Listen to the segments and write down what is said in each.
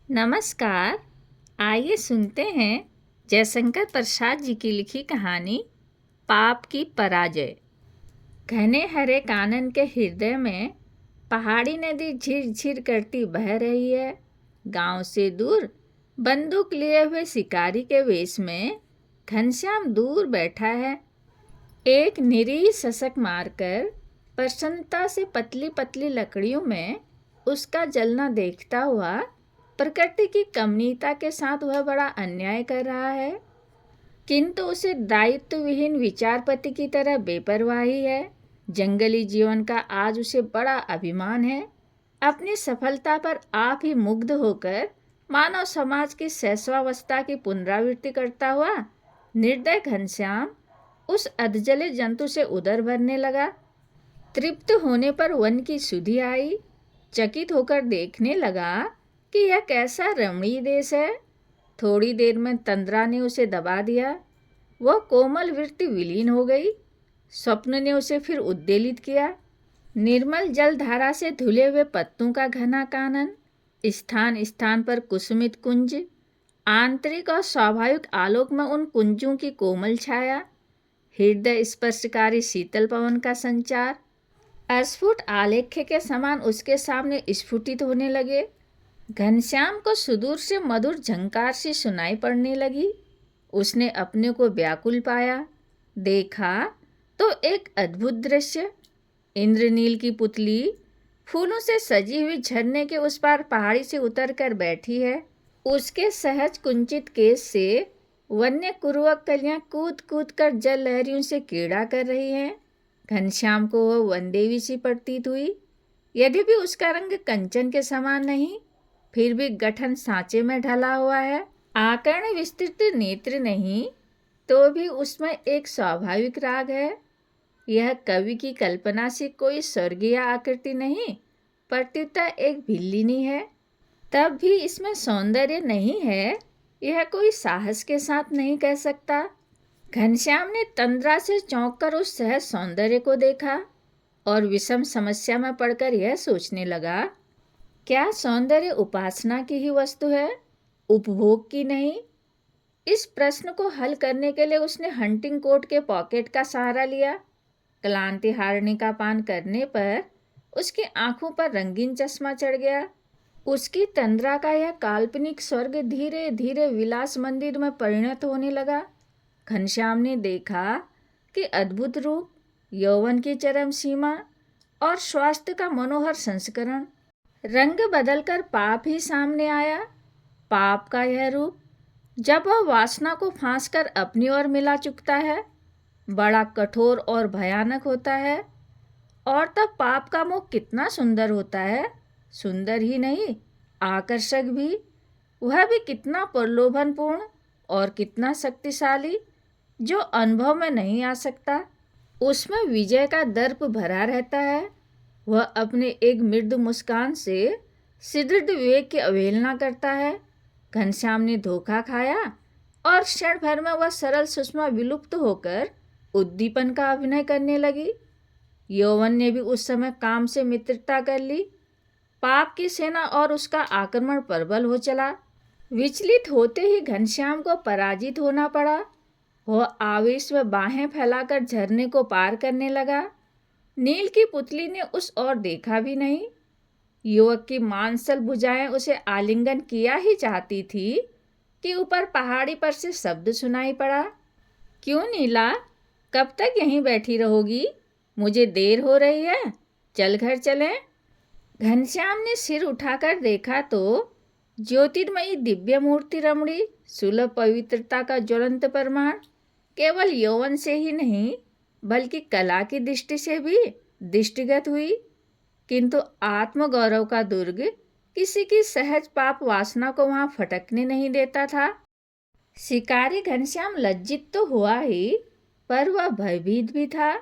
नमस्कार। आइए सुनते हैं जयशंकर प्रसाद जी की लिखी कहानी पाप की पराजय। घने हरे कानन के हृदय में पहाड़ी नदी झिर-झिर करती बह रही है। गांव से दूर बंदूक लिए हुए शिकारी के वेश में घनश्याम दूर बैठा है। एक निरीह शशक मारकर प्रसन्नता से पतली पतली लकड़ियों में उसका जलना देखता हुआ प्रकृति की कमनीयता के साथ वह बड़ा अन्याय कर रहा है, किंतु उसे दायित्व विहीन विचारपति की तरह बेपरवाही है। जंगली जीवन का आज उसे बड़ा अभिमान है। अपनी सफलता पर आप ही मुग्ध होकर मानव समाज की शैशवावस्था की पुनरावृत्ति करता हुआ निर्दय घनश्याम उस अधजले जंतु से उदर भरने लगा। तृप्त होने पर वन की सुधि आई। चकित होकर देखने लगा कि यह कैसा रमणीय देश है। थोड़ी देर में तंद्रा ने उसे दबा दिया। वह कोमल वृत्ति विलीन हो गई। स्वप्न ने उसे फिर उद्वेलित किया। निर्मल जल धारा से धुले हुए पत्तों का घना कानन, स्थान स्थान पर कुसुमित कुंज, आंतरिक और स्वाभाविक आलोक में उन कुंजों की कोमल छाया, हृदय स्पर्शकारी शीतल पवन का संचार अस्फुट आलेख्य के समान उसके सामने स्फुटित होने लगे। घनश्याम को सुदूर से मधुर झंकार सी सुनाई पड़ने लगी। उसने अपने को व्याकुल पाया। देखा तो एक अद्भुत दृश्य। इंद्रनील की पुतली फूलों से सजी हुई झरने के उस पार पहाड़ी से उतर कर बैठी है। उसके सहज कुंचित केश से वन्य कुरुवक कलियां कूद कूद कर जल लहरियों से क्रीड़ा कर रही हैं। घनश्याम को वह वनदेवी सी प्रतीत हुई। यद्यपि उसका रंग कंचन के समान नहीं, फिर भी गठन सांचे में ढला हुआ है। आकर्ण विस्तृत नेत्र नहीं, तो भी उसमें एक स्वाभाविक राग है। यह कवि की कल्पना से कोई स्वर्गीय आकृति नहीं, प्रत्युत एक भिल्लिनी है। तब भी इसमें सौंदर्य नहीं है, यह कोई साहस के साथ नहीं कह सकता। घनश्याम ने तंद्रा से चौंक कर उस सहज सौंदर्य को देखा और विषम समस्या में पड़कर यह सोचने लगा, क्या सौंदर्य उपासना की ही वस्तु है, उपभोग की नहीं? इस प्रश्न को हल करने के लिए उसने हंटिंग कोट के पॉकेट का सहारा लिया। क्लांति हारणी का पान करने पर उसकी आंखों पर रंगीन चश्मा चढ़ गया। उसकी तंद्रा का यह काल्पनिक स्वर्ग धीरे धीरे विलास मंदिर में परिणत होने लगा। घनश्याम ने देखा कि अद्भुत रूप, यौवन की चरम सीमा और स्वास्थ्य का मनोहर संस्करण। रंग बदलकर पाप ही सामने आया। पाप का यह रूप, जब वह वासना को फांस कर अपनी ओर मिला चुकता है, बड़ा कठोर और भयानक होता है। और तब पाप का मुख कितना सुंदर होता है, सुंदर ही नहीं, आकर्षक भी। वह भी कितना प्रलोभनपूर्ण और कितना शक्तिशाली, जो अनुभव में नहीं आ सकता। उसमें विजय का दर्प भरा रहता है। वह अपने एक मृदु मुस्कान से सुदृढ़ विवेक की अवहेलना करता है। घनश्याम ने धोखा खाया और क्षण भर में वह सरल सुषमा विलुप्त होकर उद्दीपन का अभिनय करने लगी। यौवन ने भी उस समय काम से मित्रता कर ली। पाप की सेना और उसका आक्रमण प्रबल हो चला। विचलित होते ही घनश्याम को पराजित होना पड़ा। वह आवेश में बाहें फैलाकर झरने को पार करने लगा। नील की पुतली ने उस ओर देखा भी नहीं। युवक की मांसल भुजाएं उसे आलिंगन किया ही चाहती थी कि ऊपर पहाड़ी पर से शब्द सुनाई पड़ा, क्यों नीला, कब तक यहीं बैठी रहोगी? मुझे देर हो रही है, चल घर चलें। घनश्याम ने सिर उठाकर देखा तो ज्योतिर्मयी दिव्य मूर्ति रमणी सुलभ पवित्रता का ज्वलंत प्रमाण केवल यौवन से ही नहीं, बल्कि कला की दृष्टि से भी दृष्टिगत हुई। किंतु आत्मगौरव का दुर्ग किसी की सहज पाप वासना को वहां फटकने नहीं देता था। शिकारी घनश्याम लज्जित तो हुआ ही, पर वह भयभीत भी था।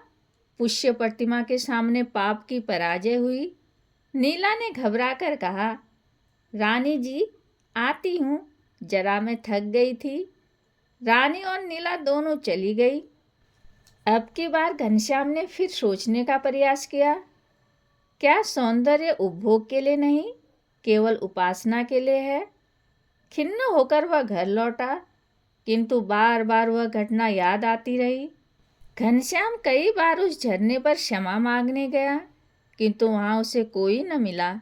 पुष्य प्रतिमा के सामने पाप की पराजय हुई। नीला ने घबराकर कहा, रानी जी, आती हूँ, जरा मैं थक गई थी। रानी और नीला दोनों चली गई। अब की बार घनश्याम ने फिर सोचने का प्रयास किया, क्या सौंदर्य उपभोग के लिए नहीं, केवल उपासना के लिए है? खिन्न होकर वह घर लौटा, किंतु बार बार वह घटना याद आती रही। घनश्याम कई बार उस झरने पर क्षमा मांगने गया, किंतु वहाँ उसे कोई न मिला।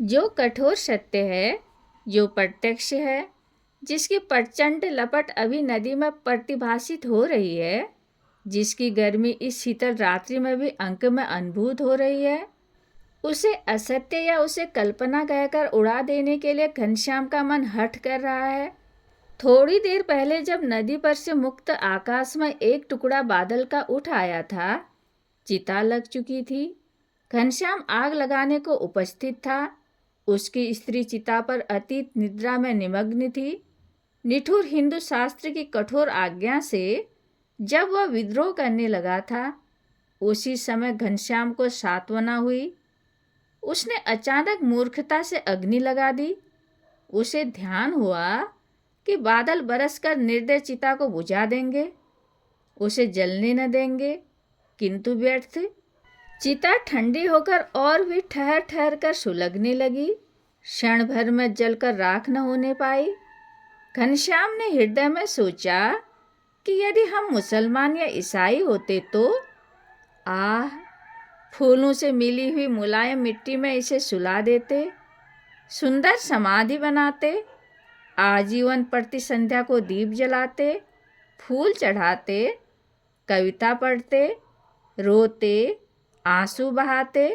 जो कठोर सत्य है, जो प्रत्यक्ष है, जिसकी प्रचंड लपट अभी नदी में प्रतिभासित हो रही है, जिसकी गर्मी इस शीतल रात्रि में भी अंक में अनुभूत हो रही है, उसे असत्य या उसे कल्पना कहकर उड़ा देने के लिए घनश्याम का मन हठ कर रहा है। थोड़ी देर पहले जब नदी पर से मुक्त आकाश में एक टुकड़ा बादल का उठ आया था, चिता लग चुकी थी। घनश्याम आग लगाने को उपस्थित था। उसकी स्त्री चिता पर अतीत निद्रा में निमग्न थी। निठुर हिंदू शास्त्र की कठोर आज्ञा से जब वह विद्रोह करने लगा था, उसी समय घनश्याम को सांत्वना हुई। उसने अचानक मूर्खता से अग्नि लगा दी। उसे ध्यान हुआ कि बादल बरसकर निर्दय चिता को बुझा देंगे, उसे जलने न देंगे, किंतु व्यर्थ। चिता ठंडी होकर और भी ठहर ठहर कर सुलगने लगी। क्षण भर में जलकर राख न होने पाई। घनश्याम ने हृदय में सोचा कि यदि हम मुसलमान या ईसाई होते तो आह, फूलों से मिली हुई मुलायम मिट्टी में इसे सुला देते, सुंदर समाधि बनाते, आजीवन प्रति संध्या को दीप जलाते, फूल चढ़ाते, कविता पढ़ते, रोते, आंसू बहाते,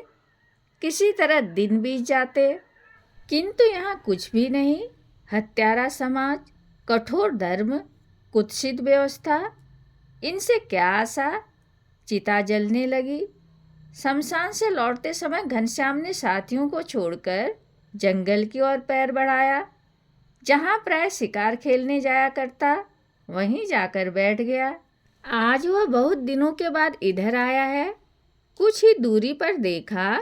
किसी तरह दिन बीत जाते। किंतु यहाँ कुछ भी नहीं। हत्यारा समाज, कठोर धर्म, कुत्सित व्यवस्था, इनसे क्या आशा। चिता जलने लगी। शमशान से लौटते समय घनश्याम ने साथियों को छोड़कर जंगल की ओर पैर बढ़ाया। जहाँ प्राय शिकार खेलने जाया करता, वहीं जाकर बैठ गया। आज वह बहुत दिनों के बाद इधर आया है। कुछ ही दूरी पर देखा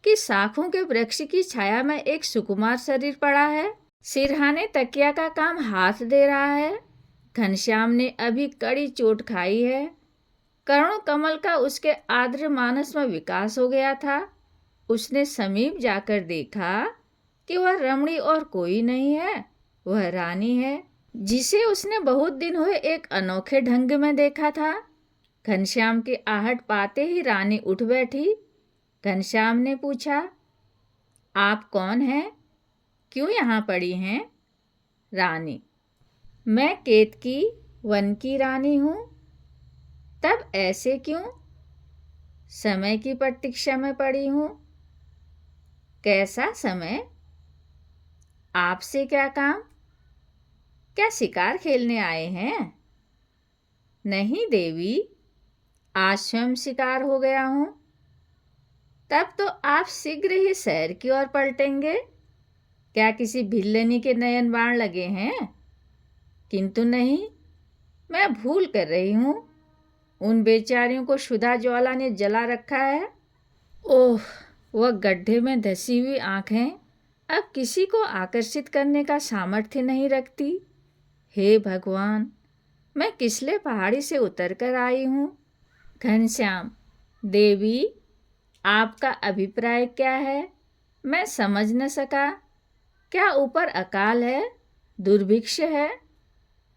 कि शाखों के वृक्ष की छाया में एक सुकुमार शरीर पड़ा है। सिरहाने तकिया का काम हाथ दे रहा है। घनश्याम ने अभी कड़ी चोट खाई है। करुण कमल का उसके आर्द्र मानस में विकास हो गया था। उसने समीप जाकर देखा कि वह रमणी और कोई नहीं है, वह रानी है, जिसे उसने बहुत दिन हुए एक अनोखे ढंग में देखा था। घनश्याम की आहट पाते ही रानी उठ बैठी। घनश्याम ने पूछा, आप कौन हैं? क्यों यहाँ पड़ी हैं? रानी, मैं केतकी वन की रानी हूँ। तब ऐसे क्यों? समय की प्रतीक्षा में पड़ी हूँ। कैसा समय? आपसे क्या काम? क्या शिकार खेलने आए हैं? नहीं देवी, आज स्वयं शिकार हो गया हूँ। तब तो आप शीघ्र ही शहर की ओर पलटेंगे। क्या किसी भिल्लनी के नयन बाण लगे हैं? किंतु नहीं, मैं भूल कर रही हूँ। उन बेचारियों को क्षुधा ज्वाला ने जला रखा है। ओह, वह गड्ढे में धसी हुई आंखें अब किसी को आकर्षित करने का सामर्थ्य नहीं रखती। हे भगवान, मैं किसले पहाड़ी से उतर कर आई हूँ। घनश्याम, देवी, आपका अभिप्राय क्या है? मैं समझ न सका। क्या ऊपर अकाल है, दुर्भिक्ष है?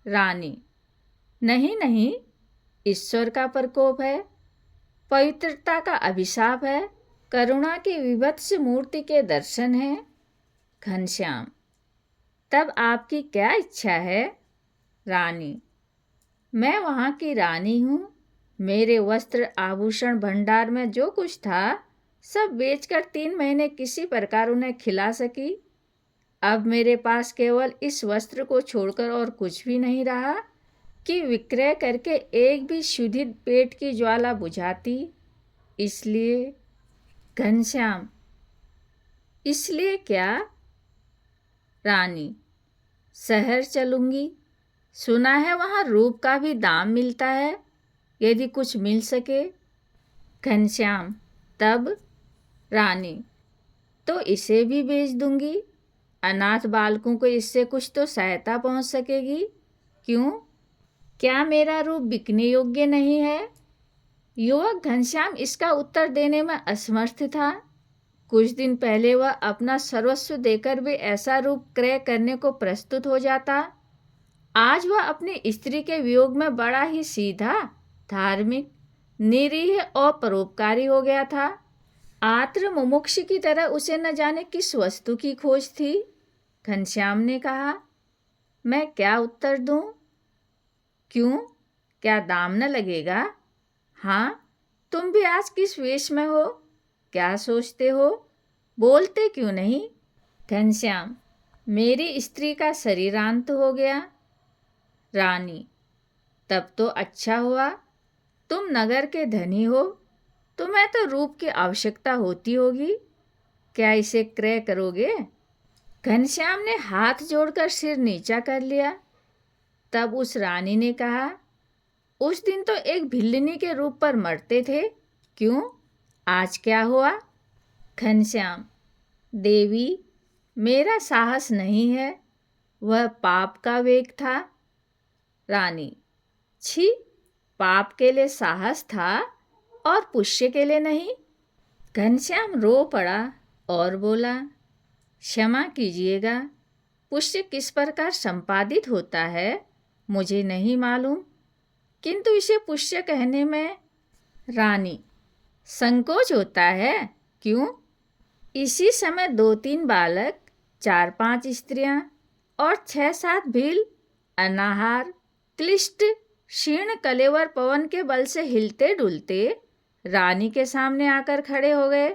रानी, नहीं नहीं, ईश्वर का प्रकोप है, पवित्रता का अभिशाप है, करुणा की विभत्स मूर्ति के दर्शन हैं। घनश्याम, तब आपकी क्या इच्छा है? रानी, मैं वहाँ की रानी हूँ। मेरे वस्त्र आभूषण भंडार में जो कुछ था, सब बेचकर 3 महीने किसी प्रकार उन्हें खिला सकी। अब मेरे पास केवल इस वस्त्र को छोड़कर और कुछ भी नहीं रहा कि विक्रय करके एक भी शुद्धित पेट की ज्वाला बुझाती। इसलिए घनश्याम, इसलिए क्या? रानी, शहर चलूँगी। सुना है वहाँ रूप का भी दाम मिलता है, यदि कुछ मिल सके। घनश्याम, तब? रानी, तो इसे भी बेच दूंगी। अनाथ बालकों को इससे कुछ तो सहायता पहुंच सकेगी। क्यों? क्या मेरा रूप बिकने योग्य नहीं है? युवक घनश्याम इसका उत्तर देने में असमर्थ था। कुछ दिन पहले वह अपना सर्वस्व देकर भी ऐसा रूप क्रय करने को प्रस्तुत हो जाता। आज वह अपनी स्त्री के वियोग में बड़ा ही सीधा, धार्मिक, निरीह और परोपकारी हो गया था। आत्र मुमुक्ष की तरह उसे न जाने किस वस्तु की खोज थी। घनश्याम ने कहा, मैं क्या उत्तर दूं? क्यों, क्या दाम न लगेगा? हाँ, तुम भी आज किस वेश में हो? क्या सोचते हो? बोलते क्यों नहीं? घनश्याम, मेरी स्त्री का शरीरांत हो गया। रानी, तब तो अच्छा हुआ। तुम नगर के धनी हो, तुम्हें तो रूप की आवश्यकता होती होगी। क्या इसे क्रय करोगे? घनश्याम ने हाथ जोड़कर सिर नीचा कर लिया। तब उस रानी ने कहा, उस दिन तो एक भिल्लनी के रूप पर मरते थे, क्यों, आज क्या हुआ? घनश्याम, देवी, मेरा साहस नहीं है, वह पाप का वेग था। रानी, छी, पाप के लिए साहस था और पुष्य के लिए नहीं। घनश्याम रो पड़ा और बोला, क्षमा कीजिएगा, पुष्य किस प्रकार संपादित होता है मुझे नहीं मालूम, किंतु इसे पुष्य कहने में। रानी, संकोच होता है, क्यों? इसी समय 2-3 बालक, 4-5 स्त्रियां और 6-7 भील अनाहार, क्लिष्ट, क्षीण कलेवर पवन के बल से हिलते डुलते रानी के सामने आकर खड़े हो गए।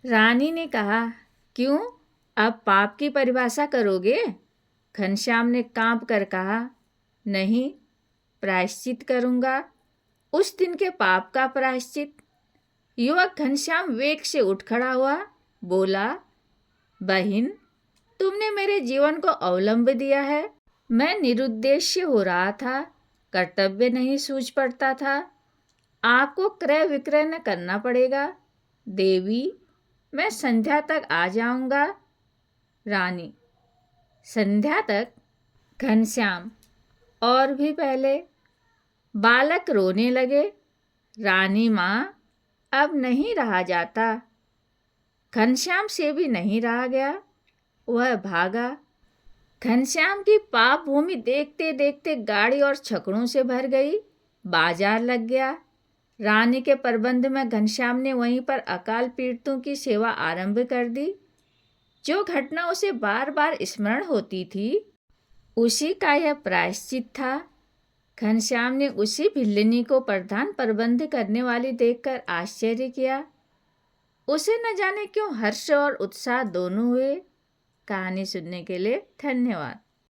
रानी ने कहा, क्यों, अब पाप की परिभाषा करोगे? घनश्याम ने कांप कर कहा, नहीं, प्रायश्चित करूंगा, उस दिन के पाप का प्रायश्चित। युवक घनश्याम वेग से उठ खड़ा हुआ, बोला, बहिन, तुमने मेरे जीवन को अवलंब दिया है। मैं निरुद्देश्य हो रहा था, कर्तव्य नहीं सूझ पड़ता था। आपको क्रय विक्रय न करना पड़ेगा। देवी, मैं संध्या तक आ जाऊंगा। रानी, संध्या तक? घनश्याम, और भी पहले। बालक रोने लगे। रानी माँ, अब नहीं रहा जाता। घनश्याम से भी नहीं रहा गया, वह भागा। घनश्याम की पाप भूमि देखते देखते गाड़ी और छकड़ों से भर गई। बाजार लग गया। रानी के प्रबंध में घनश्याम ने वहीं पर अकाल पीड़ितों की सेवा आरंभ कर दी। जो घटना उसे बार बार स्मरण होती थी, उसी का यह प्रायश्चित था। घनश्याम ने उसी भिल्लनी को प्रधान प्रबंध करने वाली देखकर आश्चर्य किया। उसे न जाने क्यों हर्ष और उत्साह दोनों हुए। कहानी सुनने के लिए धन्यवाद।